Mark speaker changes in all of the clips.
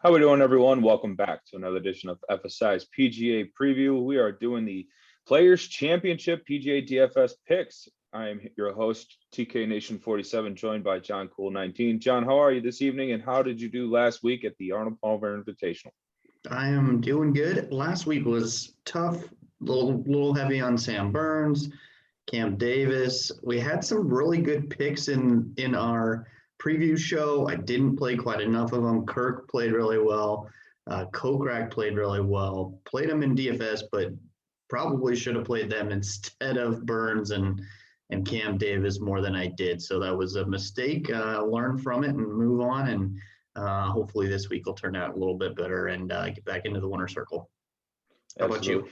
Speaker 1: How we doing, everyone? Welcome back to another edition of FSI's PGA Preview. We are doing the Players Championship PGA DFS picks. I am your host, TK Nation 47, joined by John Cool 19. John, how are you this evening, and how did you do last week at the Arnold Palmer Invitational?
Speaker 2: I am doing good. Last week was tough, little heavy on Sam Burns, Cam Davis. We had some really good picks in our preview show. I didn't play quite enough of them. Kirk played really well. Kokrak played really well. Played them in DFS, but probably should have played them instead of Burns and Cam Davis more than I did. So that was a mistake. Learn from it and move on. And hopefully this week will turn out a little bit better and get back into the winner circle. How about you?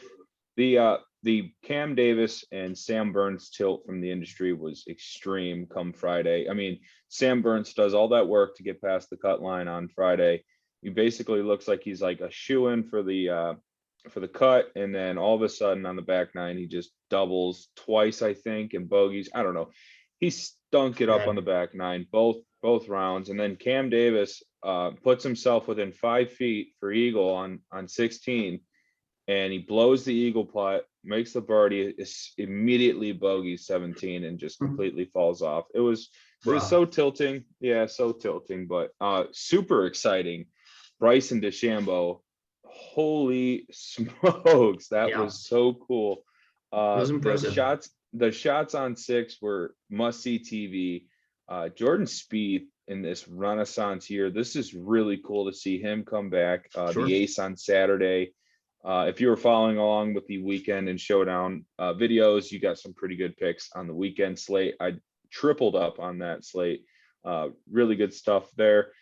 Speaker 1: The Cam Davis and Sam Burns tilt from the industry was extreme come Friday. I mean, Sam Burns does all that work to get past the cut line on Friday. He basically looks like he's like a shoe-in for the cut, and then all of a sudden on the back nine he just doubles twice, I think, and bogeys. I don't know. He stunk it up on the back nine both rounds, and then Cam Davis puts himself within 5 feet for eagle on 16. And he blows the eagle putt, makes the birdie, immediately bogeys 17 and just completely falls off. It was so tilting. Yeah, so tilting, but super exciting. Bryson DeChambeau, holy smokes, that was so cool.
Speaker 2: It was impressive.
Speaker 1: The shots on 6 were must-see TV. Jordan Spieth in this renaissance year, this is really cool to see him come back. The ace on Saturday. If you were following along with the weekend and showdown videos, you got some pretty good picks on the weekend slate. I tripled up on that slate. Really good stuff there.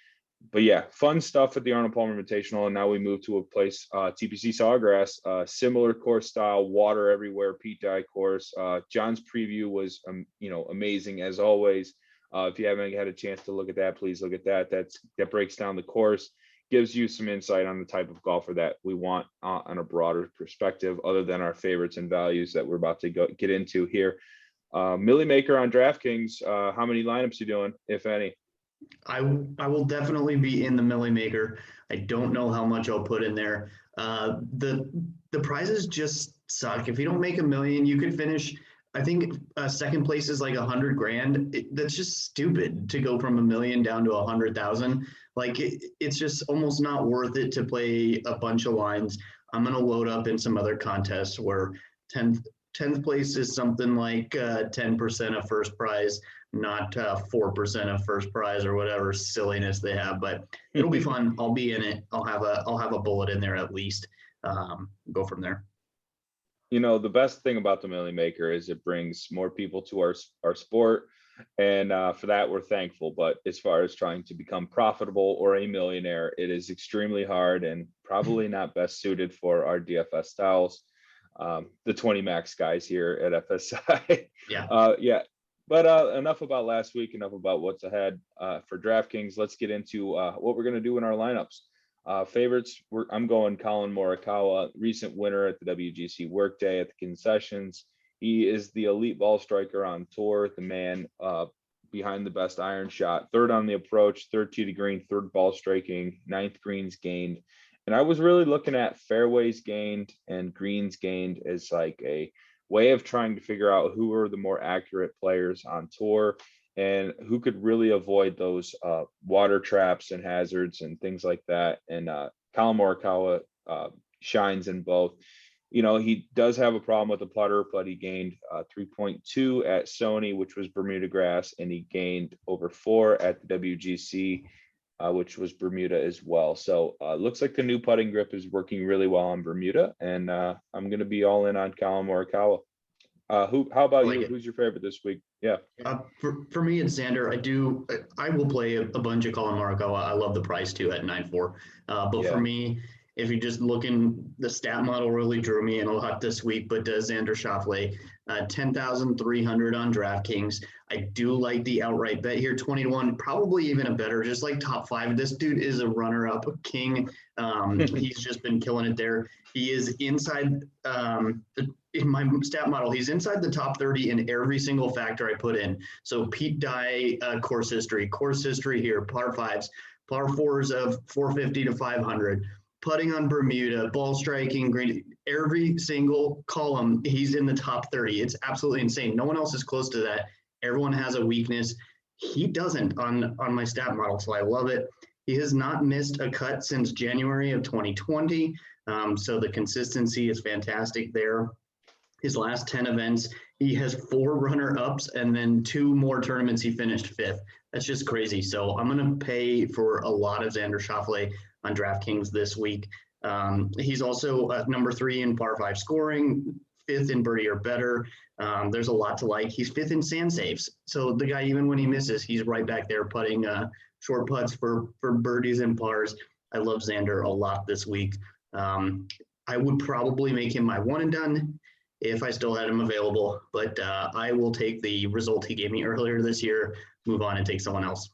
Speaker 1: But yeah, fun stuff at the Arnold Palmer Invitational. And now we move to a place, TPC Sawgrass, similar course style, water everywhere, Pete Dye course. John's preview was, amazing as always. If you haven't had a chance to look at that, please look at that. That breaks down the course. Gives you some insight on the type of golfer that we want on a broader perspective, other than our favorites and values that we're about to get into here. Millie Maker on DraftKings. How many lineups you doing, if any?
Speaker 2: I will definitely be in the Millie Maker. I don't know how much I'll put in there. The prizes just suck. If you don't make $1 million, you could finish. I think second place is like $100,000. That's just stupid to go from $1 million down to 100,000. Like it's just almost not worth it to play a bunch of lines. I'm going to load up in some other contests where 10th place is something like 10% of first prize, not 4% of first prize or whatever silliness they have. But it'll be fun. I'll be in it. I'll have a bullet in there at least. Go from there.
Speaker 1: The best thing about the Millie Maker is it brings more people to our sport. And for that, we're thankful. But as far as trying to become profitable or a millionaire, it is extremely hard and probably not best suited for our DFS styles. The 20 max guys here at FSI. Yeah. But enough about last week, enough about what's ahead for DraftKings. Let's get into what we're going to do in our lineups. Favorites, I'm going COLLIN MORIKAWA, recent winner at the WGC Workday at the concessions. He is the elite ball striker on tour, the man behind the best iron shot, third on the approach, third tee to green, third ball striking, 9th greens gained. And I was really looking at fairways gained and greens gained as like a way of trying to figure out who are the more accurate players on tour and who could really avoid those water traps and hazards and things like that. And COLLIN MORIKAWA shines in both. He does have a problem with the putter, but he gained 3.2 at Sony, which was Bermuda grass, and he gained over 4 at the WGC, which was Bermuda as well. So looks like the new putting grip is working really well on Bermuda, and I'm going to be all in on COLLIN MORIKAWA. How about you? Who's your favorite this week? Yeah.
Speaker 2: For me, it's Xander. I will play a bunch of COLLIN MORIKAWA. I love the price too at 9.4. For me, if you just look in, the stat model really drew me in a lot this week, but Xander Schauffele, 10,300 on DraftKings. I do like the outright bet here, 21, probably even a better, just like top 5. This dude is a runner-up king. He's just been killing it there. He is inside, in my stat model, he's inside the top 30 in every single factor I put in. So Pete Dye, course history here, par 5s, par fours of 450 to 500, putting on Bermuda, ball striking, green, every single column, he's in the top 30. It's absolutely insane. No one else is close to that. Everyone has a weakness. He doesn't on my stat model, so I love it. He has not missed a cut since January of 2020. So the consistency is fantastic there. His last 10 events, he has 4 runner-ups and then 2 more tournaments he finished 5th. That's just crazy. So I'm going to pay for a lot of Xander Schauffele on DraftKings this week. He's also number 3 in par 5 scoring, 5th in birdie or better. There's a lot to like. He's 5th in sand saves. So the guy, even when he misses, he's right back there putting short putts for birdies and pars. I love Xander a lot this week. I would probably make him my one and done if I still had him available, but I will take the result he gave me earlier this year, move on and take someone else.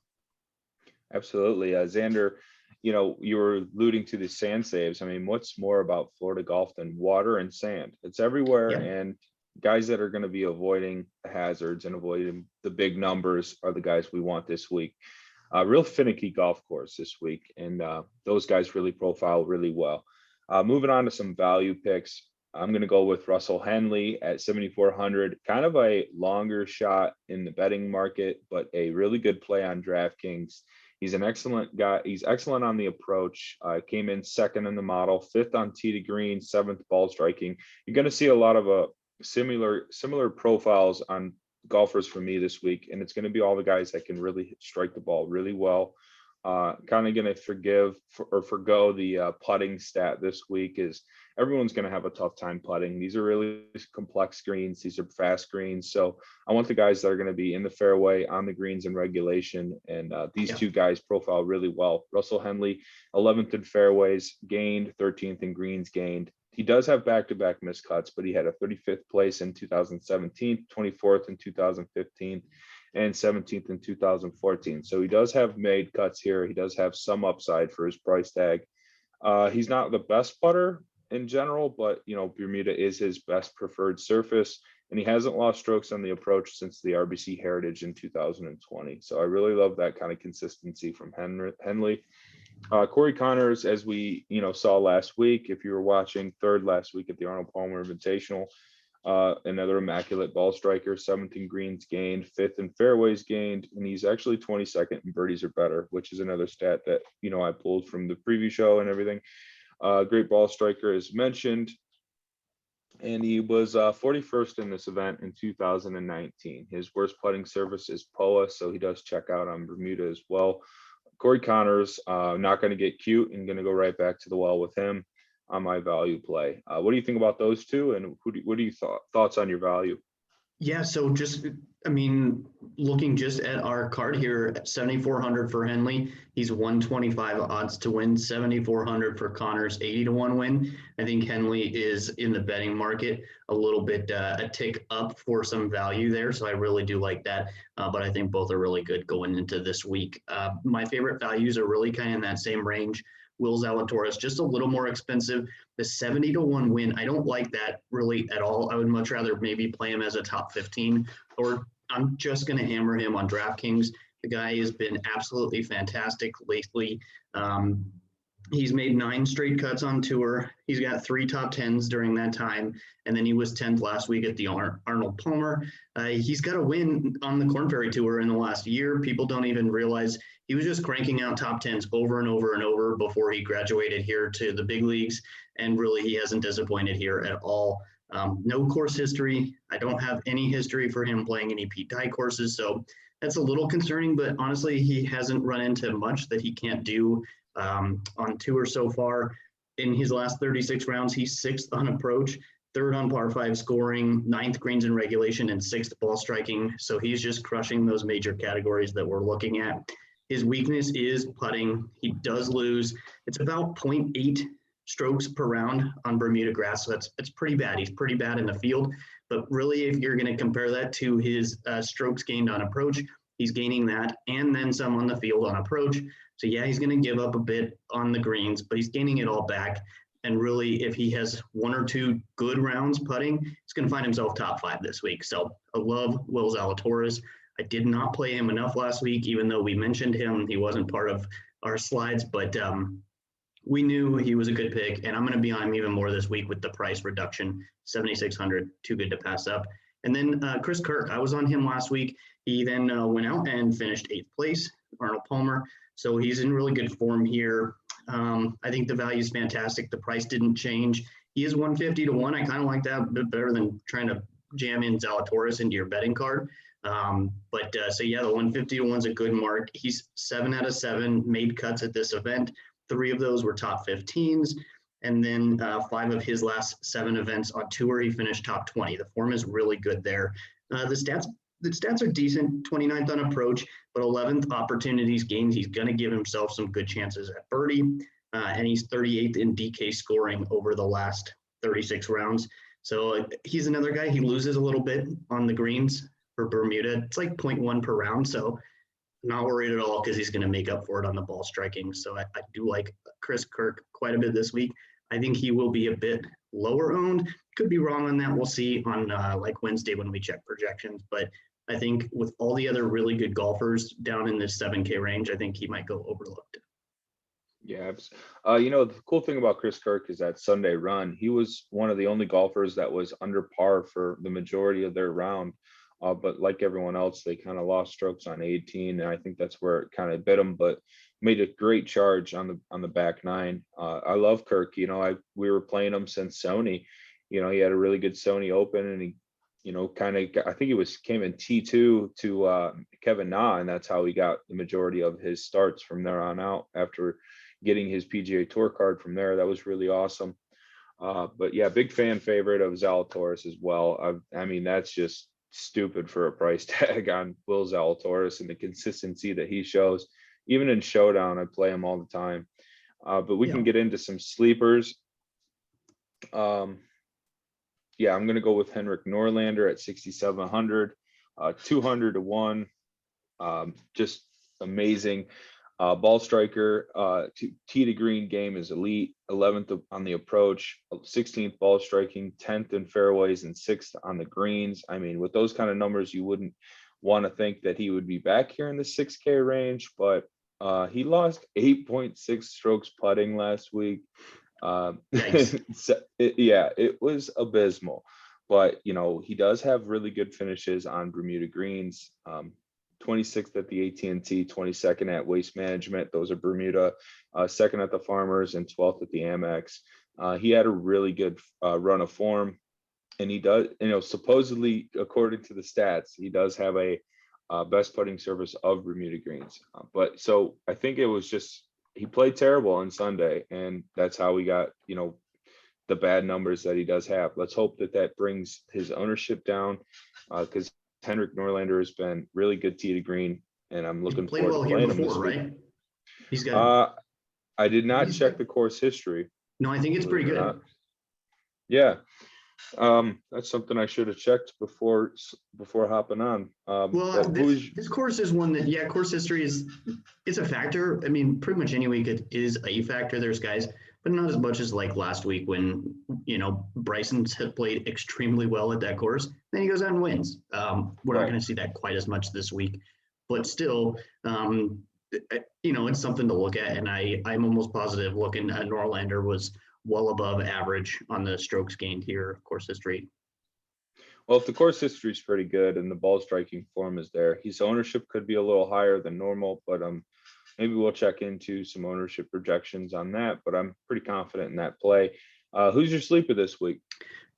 Speaker 1: Absolutely. Xander, you know, you were alluding to the sand saves. I mean, what's more about Florida golf than water and sand? It's everywhere.
Speaker 2: Yeah.
Speaker 1: And guys that are going to be avoiding the hazards and avoiding the big numbers are the guys we want this week. Real finicky golf course this week. And those guys really profile really well. Moving on to some value picks. I'm going to go with Russell Henley at 7,400, kind of a longer shot in the betting market, but a really good play on DraftKings. He's an excellent guy. He's excellent on the approach. Came in 2nd in the model, 5th on tee to green, 7th ball striking. You're going to see a lot of similar profiles on golfers for me this week, and it's going to be all the guys that can really strike the ball really well. Kind of going to forgo the putting stat this week, is everyone's going to have a tough time putting. These are really complex greens. These are fast greens. So I want the guys that are going to be in the fairway, on the greens in regulation. And these two guys profile really well. Russell Henley, 11th in fairways gained, 13th in greens gained. He does have back-to-back missed cuts, but he had a 35th place in 2017, 24th in 2015. And 17th in 2014. So he does have made cuts here. He does have some upside for his price tag. He's not the best putter in general, but you know, Bermuda is his best preferred surface, and he hasn't lost strokes on the approach since the RBC Heritage in 2020. So I really love that kind of consistency from Henley. Corey Connors, as we saw last week, if you were watching, 3rd last week at the Arnold Palmer Invitational. Another immaculate ball striker, 7th in greens gained, 5th in fairways gained, and he's actually 22nd in birdies or better, which is another stat that I pulled from the preview show and everything. Great ball striker, as mentioned, and he was 41st in this event in 2019. His worst putting surface is POA, so he does check out on Bermuda as well. Corey Connors, not going to get cute and going to go right back to the well with him on my value play. What do you think about those two, and what are your thoughts on your value?
Speaker 2: Yeah, so looking just at our card here, 7,400 for Henley, he's 125 odds to win, 7,400 for Connors, 80 to 1 win. I think Henley is in the betting market a little bit a tick up for some value there, so I really do like that. But I think both are really good going into this week. My favorite values are really kind of in that same range. Will Zalatoris, just a little more expensive. The 70 to 1 win, I don't like that really at all. I would much rather maybe play him as a top 15, or I'm just going to hammer him on DraftKings. The guy has been absolutely fantastic lately. He's made 9 straight cuts on tour. He's got 3 top 10s during that time. And then he was 10th last week at the Arnold Palmer. He's got a win on the Korn Ferry Tour in the last year. People don't even realize he was just cranking out top 10s over and over and over before he graduated here to the big leagues. And really, he hasn't disappointed here at all. No course history. I don't have any history for him playing any Pete Dye courses. So that's a little concerning, but honestly, he hasn't run into much that he can't do on tour so far. In his last 36 rounds, he's 6th on approach, 3rd on par 5 scoring, 9th greens in regulation, and 6th ball striking. So he's just crushing those major categories that we're looking at. His weakness is putting. He does lose. It's about 0.8 strokes per round on Bermuda grass. So it's pretty bad. He's pretty bad in the field. But really, if you're going to compare that to his strokes gained on approach, he's gaining that and then some on the field on approach. So yeah, he's going to give up a bit on the greens, but he's gaining it all back. And really, if he has 1 or 2 good rounds putting, he's going to find himself top 5 this week. So I love Will Zalatoris. I did not play him enough last week, even though we mentioned him. He wasn't part of our slides, but we knew he was a good pick, and I'm going to be on him even more this week with the price reduction, 7,600, too good to pass up. And then Chris Kirk, I was on him last week. He then went out and finished 8th place, Arnold Palmer. So he's in really good form here. I think the value is fantastic. The price didn't change. He is 150 to 1. I kind of like that a bit better than trying to jam in Zalatoris into your betting card. So yeah, the 150 to 1 is a good mark. He's 7 out of 7 made cuts at this event. 3 of those were top 15s. And then 5 of his last 7 events on tour, he finished top 20. The form is really good there. The stats are decent, 29th on approach, but 11th opportunities gained. He's going to give himself some good chances at birdie. And he's 38th in DK scoring over the last 36 rounds. So he's another guy. He loses a little bit on the greens for Bermuda. It's like 0.1 per round. So not worried at all because he's going to make up for it on the ball striking. So I do like Chris Kirk quite a bit this week. I think he will be a bit lower owned. Could be wrong on that. We'll see on like Wednesday when we check projections. But I think with all the other really good golfers down in this 7K range, I think he might go overlooked.
Speaker 1: Yeah. The cool thing about Chris Kirk is that Sunday run, he was one of the only golfers that was under par for the majority of their round. But like everyone else, they kind of lost strokes on 18, and I think that's where it kind of bit them. But made a great charge on the back 9. I love Kirk. We were playing him since Sony. He had a really good Sony Open, and he, I think he came in T2 to Kevin Na, and that's how he got the majority of his starts from there on out. After getting his PGA Tour card from there, that was really awesome. But yeah, big fan favorite of Zalatoris as well. I mean, that's just stupid for a price tag on Will Zalatoris and the consistency that he shows. Even in Showdown, I play him all the time. But we can get into some sleepers. I'm going to go with Henrik Norlander at 6,700, 200 to 1. Just amazing. Ball striker, tee to green game is elite, 11th on the approach, 16th ball striking, 10th in fairways, and 6th on the greens. I mean, with those kind of numbers, you wouldn't want to think that he would be back here in the 6K range, but he lost 8.6 strokes putting last week. It was abysmal. But, he does have really good finishes on Bermuda greens. 26th at the AT&T, 22nd at Waste Management. Those are Bermuda. 2nd at the Farmers, and 12th at the Amex. He had a really good run of form, and he does, supposedly, according to the stats, he does have a best putting service of Bermuda greens. But so I think it was just, he played terrible on Sunday, and that's how we got, the bad numbers that he does have. Let's hope that brings his ownership down, because Henrik Norlander has been really good tee to green, and I'm looking forward to playing him this week.
Speaker 2: Right? He's got.
Speaker 1: I did not check the course history.
Speaker 2: No, I think it's pretty good.
Speaker 1: Yeah, that's something I should have checked before hopping on.
Speaker 2: This course is one that, course history it's a factor. I mean, pretty much any week it is a factor. There's guys, but not as much as like last week when, Bryson's had played extremely well at that course. Then he goes out and wins. We're not going to see that quite as much this week, but still, it's something to look at. And I'm almost positive looking at Norlander was well above average on the strokes gained here, course history.
Speaker 1: Well, if the course history is pretty good and the ball striking form is there, his ownership could be a little higher than normal, but maybe we'll check into some ownership projections on that, but I'm pretty confident in that play. Who's your sleeper this week?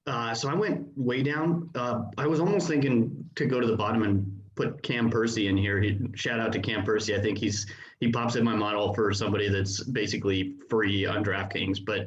Speaker 2: So I went way down. I was almost thinking to go to the bottom and put Cam Percy in here. Shout out to Cam Percy. I think he pops in my model for somebody that's basically free on DraftKings. But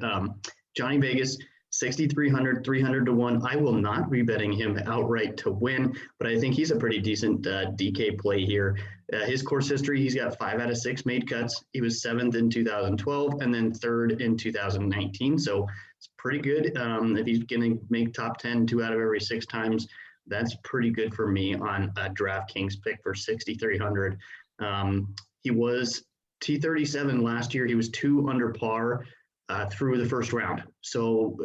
Speaker 2: Johnny Vegas, 6,300, 300 to 1. I will not be betting him outright to win, but I think he's a pretty decent DK play here. His course history, he's got 5 out of 6 made cuts. He was 7th in 2012 and then 3rd in 2019. So it's pretty good. If he's going to make top 10 2 out of every 6 times, that's pretty good for me on a DraftKings pick for 6,300. He was T37 last year. He was 2 under par through the first round. So,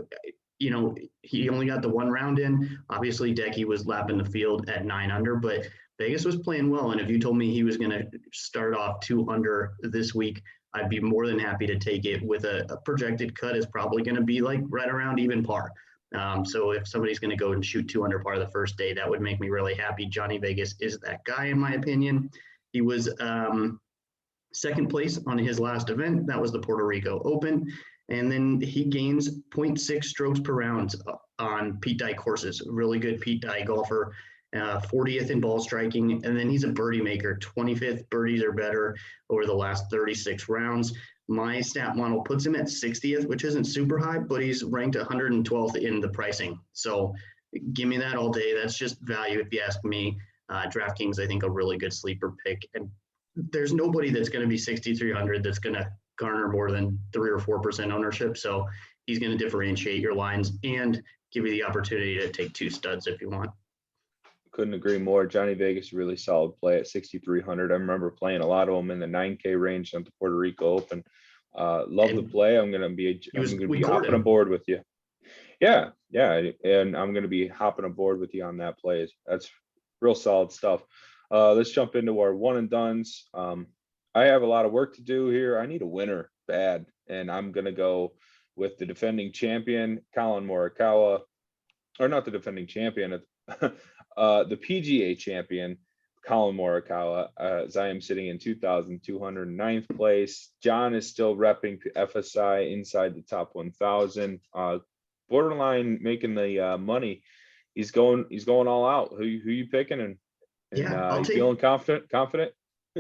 Speaker 2: he only got the 1 round in. Obviously, Decky was lapping the field at 9 under, but Vegas was playing well. And if you told me he was going to start off 2 under this week, I'd be more than happy to take it with a projected cut is probably going to be like right around even par. So if somebody's going to go and shoot 2 under par the first day, that would make me really happy. Johnny Vegas is that guy, in my opinion. He was second place on his last event. That was the Puerto Rico Open. And then he gains 0.6 strokes per round on Pete Dye courses. Really good Pete Dye golfer. 40th in ball striking, and then he's a birdie maker, 25th birdies or better over the last 36 rounds. My stat model puts him at 60th, which isn't super high, but he's ranked 112th in the pricing. So give me that all day. That's just value if you ask me. DraftKings, I think, a really good sleeper pick. And there's nobody that's going to be 6,300 that's going to garner more than 3 or 4% ownership. So he's going to differentiate your lines and give you the opportunity to take 2 studs if you want.
Speaker 1: Couldn't agree more. Johnny Vegas, really solid play at 6,300. I remember playing a lot of them in the 9K range at the Puerto Rico Open. Love the play. I'm gonna be hopping aboard with you. Yeah, and I'm gonna be hopping aboard with you on that play. That's real solid stuff. Let's jump into our one and dones. I have a lot of work to do here. I need a winner bad, and I'm gonna go with the defending champion, COLLIN MORIKAWA, or not the defending champion. The PGA champion, COLLIN MORIKAWA, as I am sitting in 2,209th place. John is still repping FSI inside the top 1,000, borderline making the money. He's going all out. Who you picking? And you feeling confident?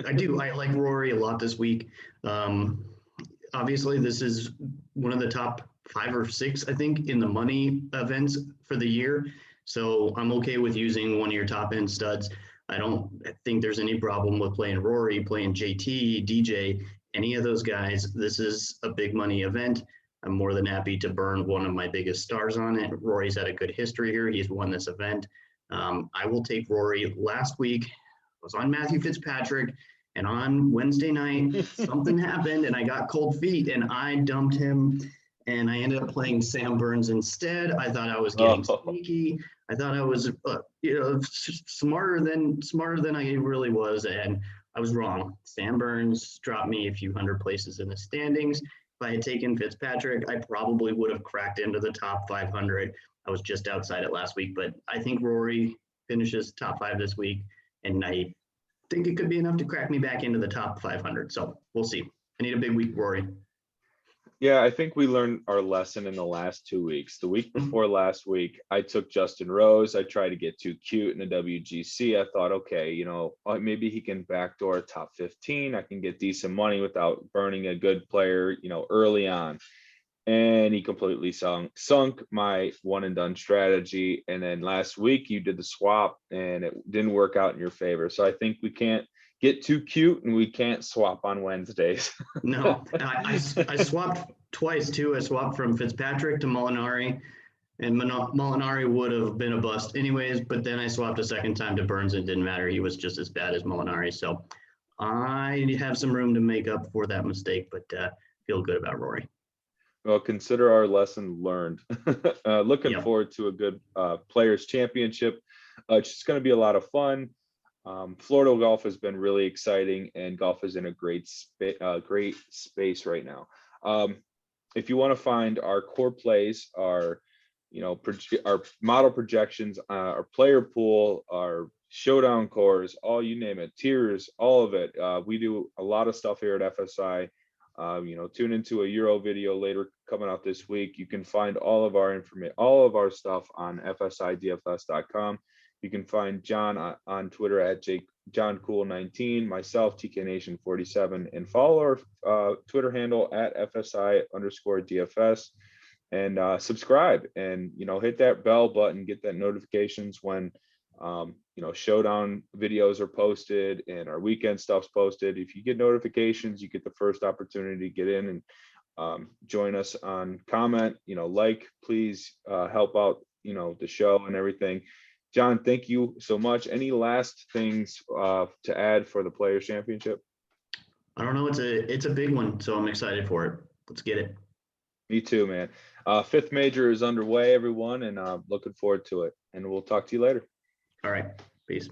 Speaker 2: I do. I like Rory a lot this week. Obviously, this is one of the top 5 or 6, I think, in the money events for the year. So I'm okay with using one of your top end studs. I don't think there's any problem with playing Rory, playing JT, DJ, any of those guys. This is a big money event. I'm more than happy to burn one of my biggest stars on it. Rory's had a good history here. He's won this event. I will take Rory. Last week, I was on Matthew Fitzpatrick, and on Wednesday night, something happened, and I got cold feet, and I dumped him. And I ended up playing Sam Burns instead. I thought I was getting sneaky. I thought I was, smarter than I really was, and I was wrong. Sam Burns dropped me a few hundred places in the standings. If I had taken Fitzpatrick, I probably would have cracked into the top 500. I was just outside it last week, but I think Rory finishes top 5 this week, and I think it could be enough to crack me back into the top 500. So we'll see. I need a big week, Rory.
Speaker 1: Yeah, I think we learned our lesson in the last 2 weeks. The week before last week, I took Justin Rose. I tried to get too cute in the WGC. I thought, okay, maybe he can backdoor top 15. I can get decent money without burning a good player, early on. And he completely sunk my one and done strategy. And then last week you did the swap and it didn't work out in your favor. So I think we can't get too cute and we can't swap on Wednesdays.
Speaker 2: No, I swapped twice too. I swapped from Fitzpatrick to Molinari, and Molinari would have been a bust anyways, but then I swapped a second time to Burns and it didn't matter. He was just as bad as Molinari. So I have some room to make up for that mistake, but feel good about Rory.
Speaker 1: Well, consider our lesson learned. Looking forward to a good Players Championship. It's just going to be a lot of fun. Florida golf has been really exciting, and golf is in a great space right now. If you want to find our core plays, our model projections, our player pool, our showdown cores, all you name it, tiers, all of it. We do a lot of stuff here at FSI. Tune into a Euro video later coming out this week. You can find all of our information, all of our stuff on fsidfs.com. You can find John on Twitter at JohnCool19, myself, TKNation47, and follow our Twitter handle at FSI_DFS, and subscribe and, hit that bell button, get that notifications when, showdown videos are posted and our weekend stuff's posted. If you get notifications, you get the first opportunity to get in and join us on comment, please help out, the show and everything. John, thank you so much. Any last things to add for the Players Championship?
Speaker 2: I don't know. It's a big one, so I'm excited for it. Let's get it.
Speaker 1: Me too, man. 5th major is underway, everyone, and looking forward to it. And we'll talk to you later.
Speaker 2: All right. Peace.